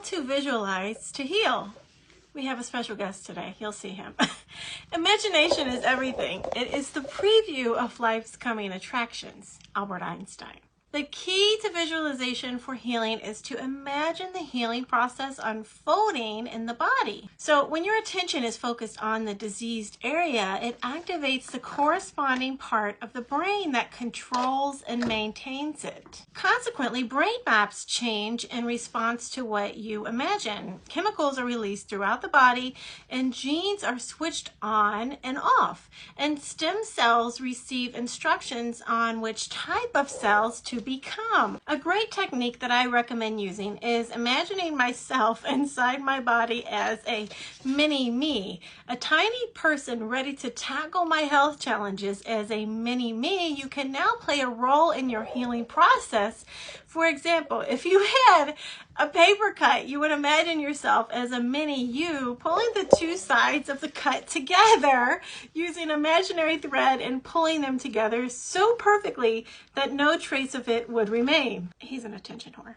to visualize to heal. We have a special guest today. You'll see him. Imagination is everything. It is the preview of life's coming attractions. Albert Einstein. The key to visualization for healing is to imagine the healing process unfolding in the body. So when your attention is focused on the diseased area, it activates the corresponding part of the brain that controls and maintains it. Consequently, brain maps change in response to what you imagine. Chemicals are released throughout the body, and genes are switched on and off. And stem cells receive instructions on which type of cells to become. A great technique that I recommend using is imagining myself inside my body as a mini me, a tiny person ready to tackle my health challenges. As a mini me, you can now play a role in your healing process. For example, if you had a paper cut, you would imagine yourself as a mini you pulling the two sides of the cut together using imaginary thread and pulling them together so perfectly that no trace of it would remain. He's an attention whore.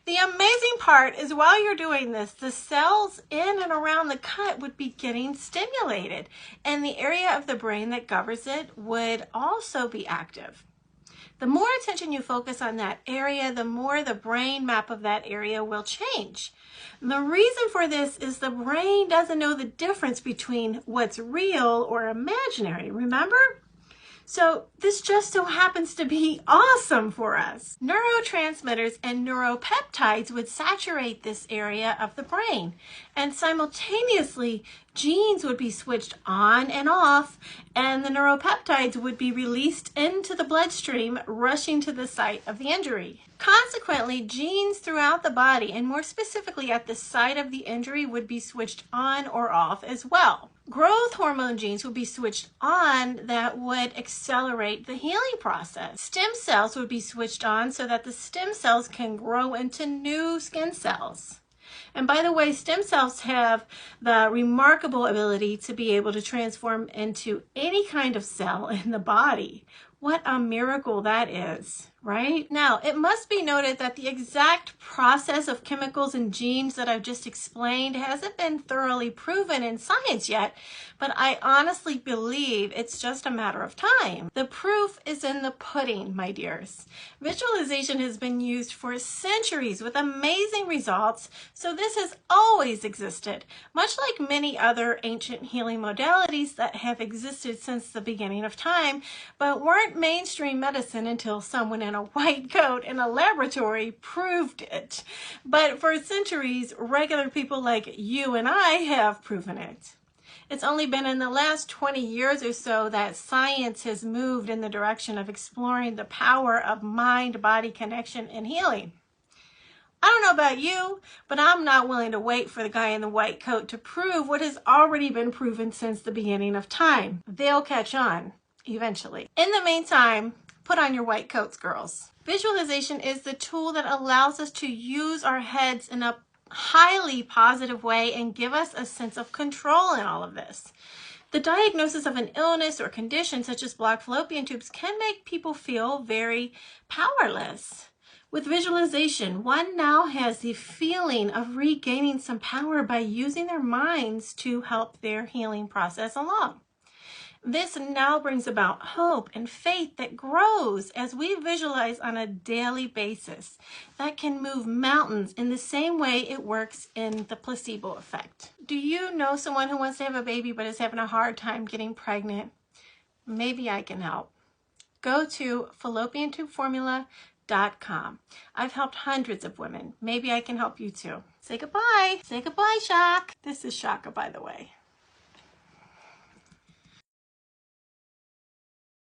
The amazing part is while you're doing this, the cells in and around the cut would be getting stimulated, and the area of the brain that governs it would also be active. The more attention you focus on that area, the more the brain map of that area will change. The reason for this is the brain doesn't know the difference between what's real or imaginary, remember? So this just so happens to be awesome for us. Neurotransmitters and neuropeptides would saturate this area of the brain, and simultaneously genes would be switched on and off, and the neuropeptides would be released into the bloodstream, rushing to the site of the injury. Consequently, genes throughout the body, and more specifically at the site of the injury, would be switched on or off as well. Growth hormone genes would be switched on that would accelerate the healing process. Stem cells would be switched on so that the stem cells can grow into new skin cells. And by the way, stem cells have the remarkable ability to be able to transform into any kind of cell in the body. What a miracle that is, right? Now, it must be noted that the exact process of chemicals and genes that I've just explained hasn't been thoroughly proven in science yet, but I honestly believe it's just a matter of time. The proof is in the pudding, my dears. Visualization has been used for centuries with amazing results, so this has always existed, much like many other ancient healing modalities that have existed since the beginning of time, but weren't mainstream medicine until someone in a white coat in a laboratory proved it. But for centuries, regular people like you and I have proven it. It's only been in the last 20 years or so that science has moved in the direction of exploring the power of mind-body connection and healing. I don't know about you, but I'm not willing to wait for the guy in the white coat to prove what has already been proven since the beginning of time. They'll catch on eventually. In the meantime, put on your white coats, girls. Visualization is the tool that allows us to use our heads in a highly positive way and give us a sense of control in all of this. The diagnosis of an illness or condition such as blocked fallopian tubes can make people feel very powerless. With visualization, one now has the feeling of regaining some power by using their minds to help their healing process along. This now brings about hope and faith that grows as we visualize on a daily basis. That can move mountains in the same way it works in the placebo effect. Do you know someone who wants to have a baby but is having a hard time getting pregnant? Maybe I can help. Go to fallopiantubeformula.com. I've helped hundreds of women. Maybe I can help you too. Say goodbye. Say goodbye, Shock. This is Shaka, by the way.